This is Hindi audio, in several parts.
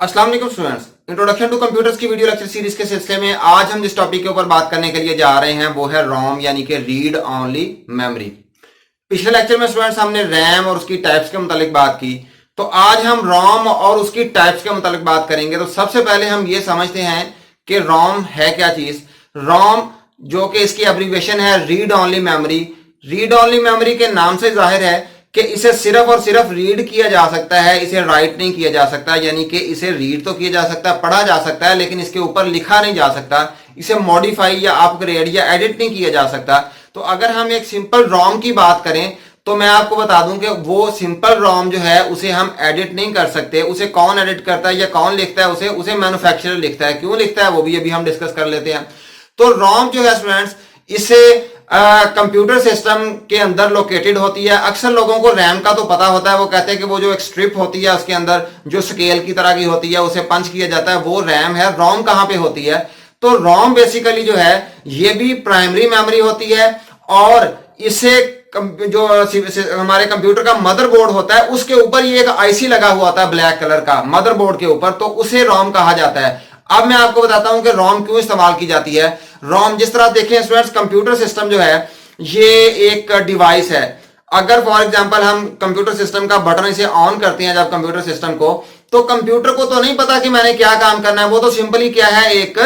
अस्सलाम वालेकुम स्टूडेंट्स, इंट्रोडक्शन टू कंप्यूटर्स की वीडियो लेक्चर सीरीज के सिलसिले में आज हम जिस टॉपिक के ऊपर बात करने के लिए जा रहे हैं वो है रोम यानी कि रीड ओनली मेमोरी। पिछले लेक्चर में स्टूडेंट्स हमने रैम और उसकी टाइप्स के मुतालिक बात की, तो आज हम रोम और उसकी टाइप्स के मुतालिक बात करेंगे। तो सबसे पहले हम ये समझते हैं कि रोम है क्या चीज। रोम जो कि इसकी एब्रीविएशन है read only memory. Read only memory के नाम से जाहिर है कि इसे सिर्फ और सिर्फ रीड किया जा सकता है, इसे राइट नहीं किया जा सकता। यानी कि इसे रीड तो किया जा सकता है, पढ़ा जा सकता है, लेकिन इसके ऊपर लिखा नहीं जा सकता, इसे मॉडिफाई या अपग्रेड या एडिट नहीं किया जा सकता। तो अगर हम एक सिंपल रोम की बात करें तो मैं आपको बता दूं कि वो सिंपल रोम जो है उसे हम एडिट नहीं कर सकते। उसे कौन एडिट करता है या कौन लिखता है उसे मैन्युफैक्चरर लिखता है। क्यों लिखता है वो भी अभी हम डिस्कस कर लेते हैं। तो रोम जो है स्टूडेंट्स, इसे कंप्यूटर सिस्टम के अंदर लोकेटेड होती है। अक्सर लोगों को रैम का तो पता होता है, वो कहते हैं कि वो जो एक स्ट्रिप होती है उसके अंदर जो स्केल की तरह की होती है उसे पंच किया जाता है, वो रैम है। रोम कहां पे होती है? तो रोम बेसिकली जो है ये भी प्राइमरी मेमोरी होती है और इसे जो हमारे कंप्यूटर का मदरबोर्ड होता है उसके ऊपर ये एक आईसी लगा हुआ होता है ब्लैक कलर का मदरबोर्ड के ऊपर, तो उसे रोम कहा जाता है। अब मैं आपको बताता हूं कि रोम क्यों इस्तेमाल की जाती है। रोम जिस तरह देखें स्टूडेंट्स, कंप्यूटर सिस्टम जो है ये एक डिवाइस है। अगर फॉर एग्जांपल हम कंप्यूटर सिस्टम का बटन इसे ऑन करते हैं जब कंप्यूटर सिस्टम को, तो कंप्यूटर को तो नहीं पता कि मैंने क्या काम करना है। वो तो सिंपली क्या है, एक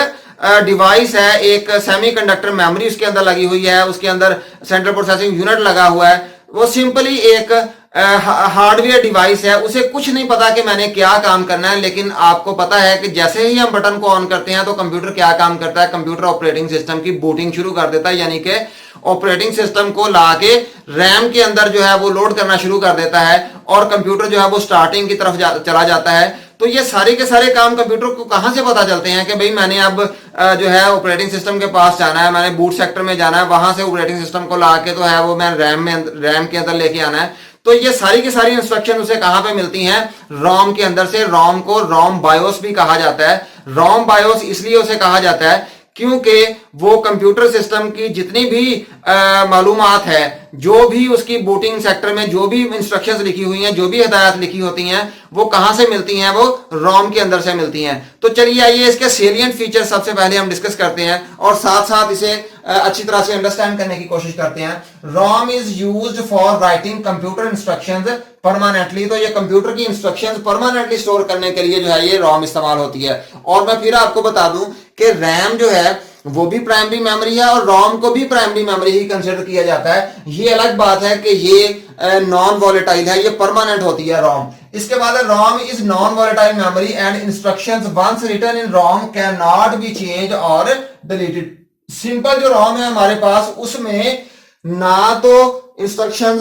डिवाइस है, एक सेमीकंडक्टर मेमोरी उसके अंदर लगी हुई है, उसके अंदर सेंट्रल प्रोसेसिंग यूनिट लगा हुआ है। वो सिंपली एक हार्डवेयर डिवाइस है, उसे कुछ नहीं पता कि मैंने क्या काम करना है। लेकिन आपको पता है कि जैसे ही हम बटन को ऑन करते हैं तो कंप्यूटर क्या काम करता है, कंप्यूटर ऑपरेटिंग सिस्टम की बूटिंग शुरू कर देता है। यानी कि ऑपरेटिंग सिस्टम को लाके रैम के अंदर जो है वो लोड करना शुरू कर देता है और कंप्यूटर जो है वो स्टार्टिंग की तरफ चला जाता है। तो ये सारे के सारे काम कंप्यूटर को कहां से पता चलते हैं कि भाई मैंने अब जो है ऑपरेटिंग सिस्टम के पास जाना है, मैंने बूट सेक्टर में जाना है, वहां से ऑपरेटिंग सिस्टम को लाके तो है वो मैं रैम के अंदर लेके आना है। तो ये सारी की सारी इंस्ट्रक्शन उसे कहां पे मिलती हैं? रोम के अंदर से। रोम को रोम बायोस भी कहा जाता है। रोम बायोस इसलिए उसे कहा जाता है क्योंकि वो कंप्यूटर सिस्टम की जितनी भी मालूमात है, जो भी उसकी बूटिंग सेक्टर में जो भी इंस्ट्रक्शंस लिखी हुई हैं, जो भी हिदायत लिखी होती हैं, वो कहां से मिलती हैं? वो रोम के अंदर से मिलती हैं। तो चलिए आइए इसके सेलिएंट फीचर सबसे पहले हम डिस्कस करते हैं और साथ साथ इसे अच्छी तरह से अंडरस्टैंड करने की कोशिश करते हैं। ROM is used for writing computer instructions permanently. तो ये कंप्यूटर की इंस्ट्रक्शंस परमानेंटली स्टोर करने के लिए जो है ये रोम इस्तेमाल होती है। और मैं फिर आपको बता दूं कि रैम जो है वो भी प्राइमरी मेमोरी है और रोम को भी प्राइमरी मेमोरी ही कंसीडर किया जाता है। ये अलग बात है कि ये नॉन वॉलेटाइल है, ये परमानेंट होती है रोम। इसके बाद ROM is non volatile memory and instructions once written in ROM can not be change और डिलीटेड। सिंपल जो रोम है हमारे पास, उसमें ना तो इंस्ट्रक्शंस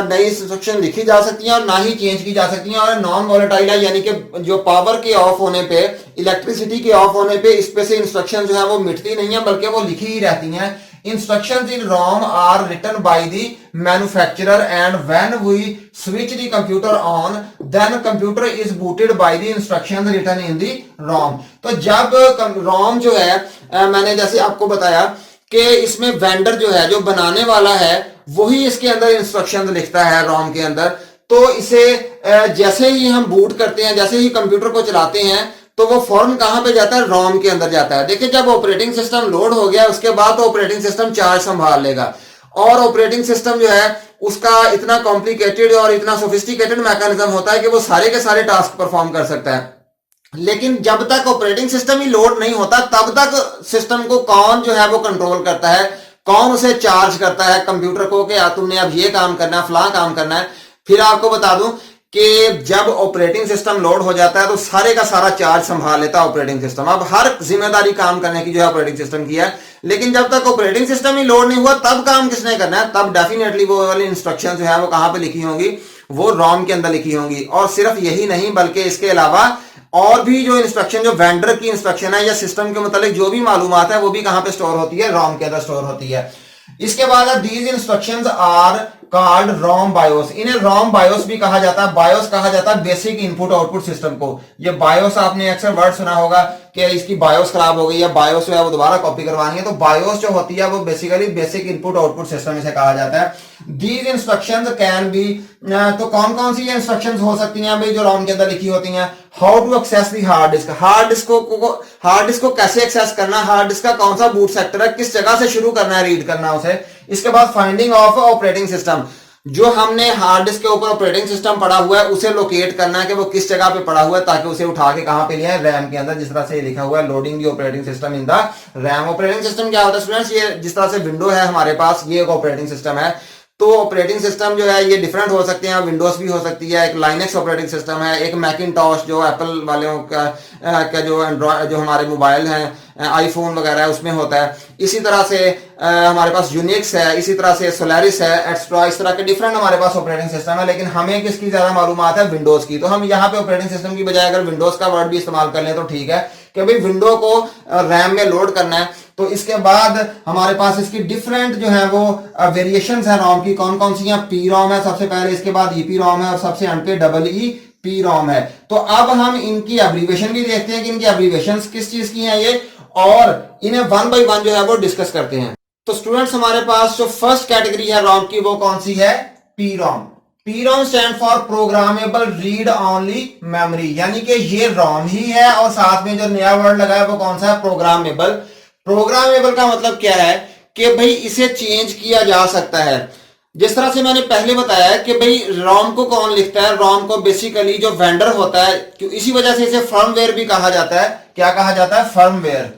नई इंस्ट्रक्शन लिखी जा सकती हैं और ना ही चेंज की जा सकती हैं। और नॉन वॉलेटाइल है, यानी कि जो पावर के ऑफ होने पे, इलेक्ट्रिसिटी के ऑफ होने पे इस पे से इंस्ट्रक्शन जो है वो मिटती नहीं है, बल्कि वो लिखी ही रहती हैं। Instructions in ROM are written by the manufacturer, and when we switch the computer on, then computer is booted by the instructions written in the ROM। तो जब ROM जो है मैंने जैसे आपको बताया कि इसमें वेंडर जो है, जो बनाने वाला है, वही इसके अंदर इंस्ट्रक्शंस लिखता है रोम के अंदर। तो इसे जैसे ही हम बूट करते हैं, जैसे ही कंप्यूटर को चलाते हैं, तो वो फौरन कहां पे जाता है? रोम के अंदर जाता है। देखिए, जब ऑपरेटिंग सिस्टम लोड हो गया उसके बाद तो ऑपरेटिंग सिस्टम चार्ज संभाल लेगा और ऑपरेटिंग सिस्टम जो है उसका इतना कॉम्प्लिकेटेड और इतना सोफिस्टिकेटेड मैकेनिज्म होता है कि वो सारे के सारे टास्क परफॉर्म कर सकता है। लेकिन जब तक ऑपरेटिंग सिस्टम ही लोड नहीं होता तब तक सिस्टम को कौन जो है वो कंट्रोल करता है, कौन उसे चार्ज करता है कंप्यूटर को कि तुमने अब ये काम करना है, फलां काम करना है। फिर आपको बता दूं कि जब ऑपरेटिंग सिस्टम लोड हो जाता है तो सारे का सारा चार्ज संभाल लेता है ऑपरेटिंग सिस्टम। अब हर जिम्मेदारी काम करने की जो है ऑपरेटिंग सिस्टम की है। लेकिन जब तक ऑपरेटिंग सिस्टम ही लोड नहीं हुआ तब काम किसने करना है? तब डेफिनेटली वो वाली इंस्ट्रक्शन जो है वो कहां पे लिखी होंगी? वो रोम के अंदर लिखी होंगी। और सिर्फ यही नहीं बल्कि इसके अलावा और भी जो इंस्ट्रक्शन, जो वेंडर की इंस्ट्रक्शन है या सिस्टम के मतलब जो भी मालूमात है वो भी कहां पे स्टोर होती है? रोम के अंदर स्टोर होती है। इसके बाद these instructions are called ROM BIOS. इन्हें रोम बायोस भी कहा जाता है। बायोस कहा जाता है बेसिक इनपुट आउटपुट सिस्टम को। ये बायोस आपने अक्सर वर्ड सुना होगा कि इसकी बायोस खराब हो गई है, बायोस जो है वो दोबारा कॉपी करवानी है। तो बायोस जो होती है वो basically basic input output system इसे कहा जाता है। दीज इंस्ट्रक्शंस कैन बी, तो कौन कौन सी इंस्ट्रक्शंस हो सकती हैं भाई जो रोम के अंदर लिखी होती हैं? How to access the hard disk, hard disk को कैसे एक्सेस करना, हार्ड डिस्क का कौन सा बूट सेक्टर है, किस जगह से शुरू करना है रीड करना उसे। इसके बाद फाइंडिंग ऑफ ऑपरेटिंग सिस्टम, जो हमने हार्ड डिस्क के ऊपर ऑपरेटिंग सिस्टम पड़ा हुआ है उसे लोकेट करना है कि वो किस जगह पे पड़ा हुआ है, ताकि उसे उठा के कहां पे लिया है, रैम के अंदर। जिस तरह से लिखा हुआ है loading the operating system in the RAM. Operating system क्या होता है स्टूडेंट्स? ये जिस तरह से विंडो है हमारे पास, ये एक ऑपरेटिंग सिस्टम है। तो ऑपरेटिंग सिस्टम जो है ये डिफरेंट हो सकते हैं, विंडोज भी हो सकती है, एक लाइनेक्स ऑपरेटिंग सिस्टम है, एक मैकिनटॉश जो एप्पल वालों का जो एंड्रॉइड जो हमारे मोबाइल हैं आईफोन वगैरह है उसमें होता है। इसी तरह से हमारे पास यूनिक्स है, इसी तरह से सोलारिस है, एक्स्ट्रा, इस तरह के डिफरेंट हमारे पास ऑपरेटिंग सिस्टम है। लेकिन हमें किसकी ज्यादा मालूमात है? विंडोज की। तो हम यहाँ पे ऑपरेटिंग सिस्टम की बजाय अगर विंडोज का वर्ड भी इस्तेमाल कर लें तो ठीक है कि भाई विंडो को रैम में लोड करना है। तो इसके बाद हमारे पास इसकी डिफरेंट जो है वो वेरिएशंस है रोम की। कौन कौन सी हैं? पी रोम है सबसे पहले, इसके बाद ईपी रोम है और सबसे अंत पे डबल ई पी रोम है। तो अब हम इनकी एब्रीविएशन भी देखते हैं कि इनकी एब्रीविएशंस किस चीज की हैं ये, और इन्हें वन बाय वन जो है वो डिस्कस करते हैं। तो स्टूडेंट्स हमारे पास जो फर्स्ट कैटेगरी है रोम की वो कौन सी है? P ROM. P ROM stand for programmable read only memory, यानी कि ये रोम ही है और साथ में जो नया वर्ड लगा है वो कौन सा है? प्रोग्रामेबल। प्रोग्रामेबल का मतलब क्या है कि भाई इसे चेंज किया जा सकता है। जिस तरह से मैंने पहले बताया कि भाई रोम को कौन लिखता है? रोम को बेसिकली जो वेंडर होता है, क्यों इसी वजह से इसे फर्मवेयर भी कहा जाता है। क्या कहा जाता है? फर्मवेयर।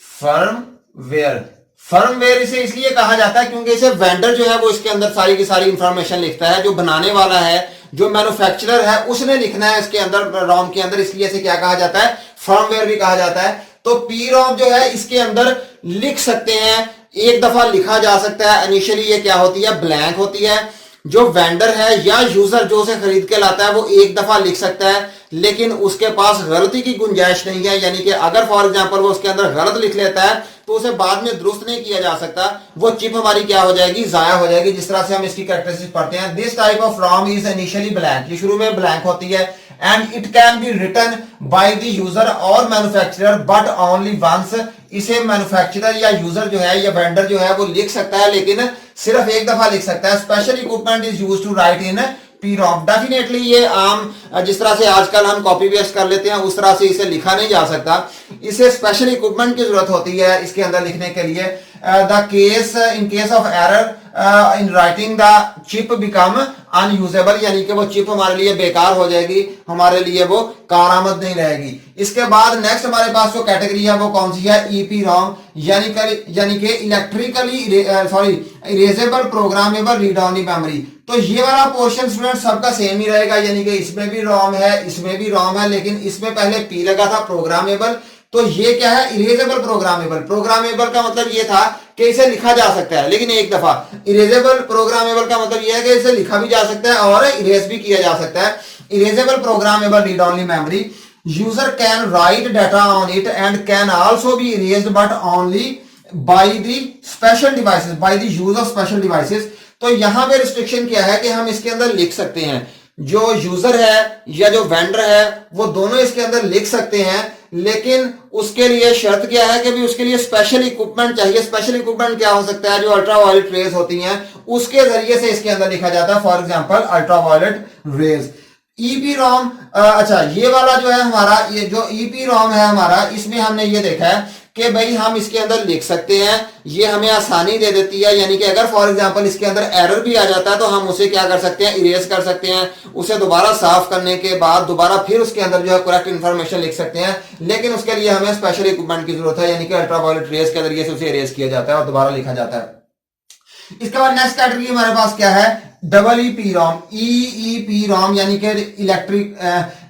फर्मवेयर, फर्मवेयर इसे इसलिए कहा जाता है क्योंकि इसे वेंडर जो है वो इसके अंदर सारी की सारी इंफॉर्मेशन लिखता है। जो बनाने वाला है, जो मैन्युफैक्चरर है, उसने लिखना है इसके अंदर रोम के अंदर, इसलिए इसे क्या कहा जाता है? फर्मवेयर भी कहा जाता है। तो पी रोम जो है इसके अंदर लिख सकते हैं, एक दफा लिखा जा सकता है। इनिशियली ये क्या होती है? ब्लैंक होती है। जो वेंडर है या यूजर जो उसे खरीद के लाता है वो एक दफा लिख सकता है, लेकिन उसके पास गलती की गुंजाइश नहीं है। यानी कि अगर फॉर एग्जांपल वो उसके अंदर गलत लिख लेता है तो उसे बाद में दुरुस्त नहीं किया जा सकता, वो चिप हमारी क्या हो जाएगी? जाया हो जाएगी। जिस तरह से हम इसकी कैरेक्टरिस्टिक्स पढ़ते हैं, this type of ROM is initially blank, ये शुरू में ब्लैंक होती है, and it can be written by the user और मैन्युफैक्चरर बट ओनली वंस। इसे मैन्युफैक्चरर या यूजर जो है या वेंडर जो है वो लिख सकता है, लेकिन सिर्फ एक दफा लिख सकता है। Special equipment is used to write in PROM. Definitely ये आम जिस तरह से आजकल हम कॉपी पेस्ट कर लेते हैं उस तरह से इसे लिखा नहीं जा सकता। इसे स्पेशल इक्विपमेंट की जरूरत होती है इसके अंदर लिखने के लिए। The case in case of error in writing the chip become unusable, यानी कि वो चिप हमारे लिए बेकार हो जाएगी, हमारे लिए वो कारआमद नहीं रहेगी। इसके बाद नेक्स्ट हमारे पास जो कैटेगरी है वो कौन सी है? ईपी रोम, यानी कि electrically erasable programmable read only memory. तो ये वाला पोर्शन स्टूडेंट सबका सेम ही रहेगा, यानी कि इसमें भी रोम है, इसमें भी रोम है, लेकिन इसमें पहले पी लगा था प्रोग्रामेबल। तो ये क्या है? Erasable programmable. प्रोग्रामेबल का मतलब ये था कि इसे लिखा जा सकता है लेकिन एक दफा। इरेजेबल प्रोग्रामेबल का मतलब यह है कि इसे लिखा भी जा सकता है और इरेज भी किया जा सकता है। Erasable programmable read only memory, user can write data on it and can also be erased but only by the special devices, by the use of special devices. तो यहां पे रिस्ट्रिक्शन क्या है कि हम इसके अंदर लिख सकते हैं, जो यूजर है या जो वेंडर है वो दोनों इसके अंदर लिख सकते हैं, लेकिन उसके लिए शर्त क्या है कि भी उसके लिए स्पेशल इक्विपमेंट चाहिए। स्पेशल इक्विपमेंट क्या हो सकता है? जो अल्ट्रावायलेट रेज होती हैं उसके जरिए से इसके अंदर लिखा जाता है, for example ultraviolet rays. EPROM, अच्छा ये वाला जो है हमारा, ये जो ईपी रोम है हमारा, इसमें हमने ये देखा है कि भाई हम इसके अंदर लिख सकते हैं, ये हमें आसानी दे देती है। यानी कि अगर फॉर एग्जांपल इसके अंदर एरर भी आ जाता है तो हम उसे क्या कर सकते हैं? इरेज कर सकते हैं। उसे दोबारा साफ करने के बाद दोबारा फिर उसके अंदर जो है करेक्ट इंफॉर्मेशन लिख सकते हैं, लेकिन उसके लिए हमें स्पेशल इक्विपमेंट की जरूरत है, यानी कि अल्ट्रावायलेट रेज के जरिए से उसे इरेज किया जाता है और दोबारा लिखा जाता है। इसके बाद नेक्स्ट कैटेगरी हमारे पास क्या है? डबल ईपी रोम, ईईपी रोम, यानी कि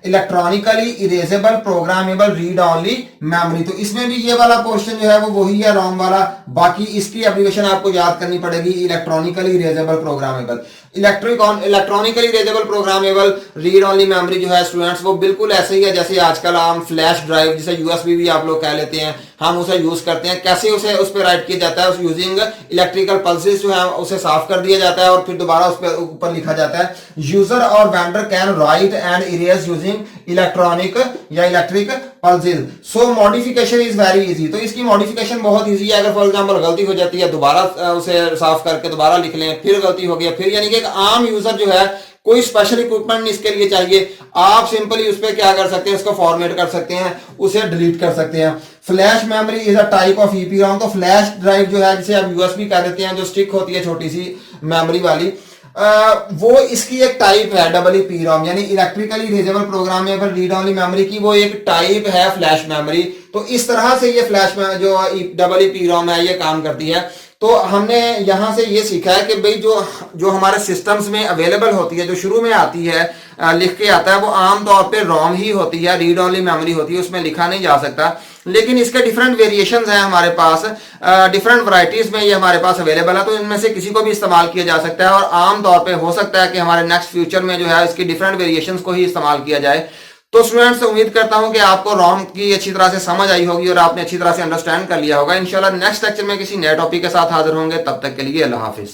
electronically erasable programmable read only memory. तो इसमें भी ये वाला पोर्शन जो है वो वही है रोम वाला, बाकी इसकी एप्लीकेशन आपको याद करनी पड़ेगी, electronically erasable programmable. Electronically erasable programmable read only memory जो है स्टूडेंट्स, वो बिल्कुल ऐसे ही है जैसे आजकल हम फ्लैश ड्राइव, जिसे यूएसबी भी आप लोग कह लेते हैं, हम उसे यूज करते हैं। कैसे उसे उस पर राइट किया जाता है, यूजिंग इलेक्ट्रिकल पल्सेस जो है उसे साफ कर दिया जाता है और फिर दोबारा उस पर ऊपर लिखा जाता है यूजर और vendor can write and erase using electronic या electric pulses. So modification is very easy. तो इसकी मॉडिफिकेशन बहुत इजी है। अगर फॉर एग्जांपल गलती हो जाती है, दोबारा उसे साफ करके दोबारा लिख लें, फिर गलती हो गई फिर, यानी कि एक आम यूजर जो है, कोई स्पेशल इक्विपमेंट नहीं इसके लिए चाहिए। आप सिंपली उस पर क्या कर सकते हैं, इसको फॉर्मेट कर सकते हैं, उसे डिलीट कर सकते हैं। Flash memory is a type of EPROM. तो फ्लैश ड्राइव जो है, जिसे आप यूएसबी कह देते हैं, जो स्टिक होती है छोटी सी मेमोरी वाली, वो इसकी एक टाइप है डबल ईपीरॉम, यानी electrically erasable programmable read only memory की वो एक टाइप है फ्लैश मेमोरी। तो इस तरह से ये फ्लैश जो डबल ईपीरॉम है ये काम करती है। तो हमने यहां से ये सीखा है कि भाई जो हमारे सिस्टम्स में अवेलेबल होती है, जो शुरू में आती है, लिख के आता है, वो आमतौर पे रोम ही होती है, रीड ओनली मेमोरी होती है, उसमें लिखा नहीं जा सकता। लेकिन इसके डिफरेंट वेरिएशंस हैं हमारे पास, डिफरेंट वैरायटीज में ये हमारे पास अवेलेबल है। तो इनमें से किसी को भी इस्तेमाल किया जा सकता है और आमतौर पे हो सकता है कि हमारे नेक्स्ट फ्यूचर में जो है इसकी डिफरेंट वेरिएशंस को ही इस्तेमाल किया जाए। तो स्टूडेंट्स, उम्मीद करता हूं कि आपको रोम की अच्छी तरह से समझ आई होगी और आपने अच्छी तरह से अंडरस्टैंड कर लिया होगा। इंशाल्लाह नेक्स्ट लेक्चर में किसी नए टॉपिक के साथ हाजिर होंगे। तब तक के लिए अल्लाह हाफिज।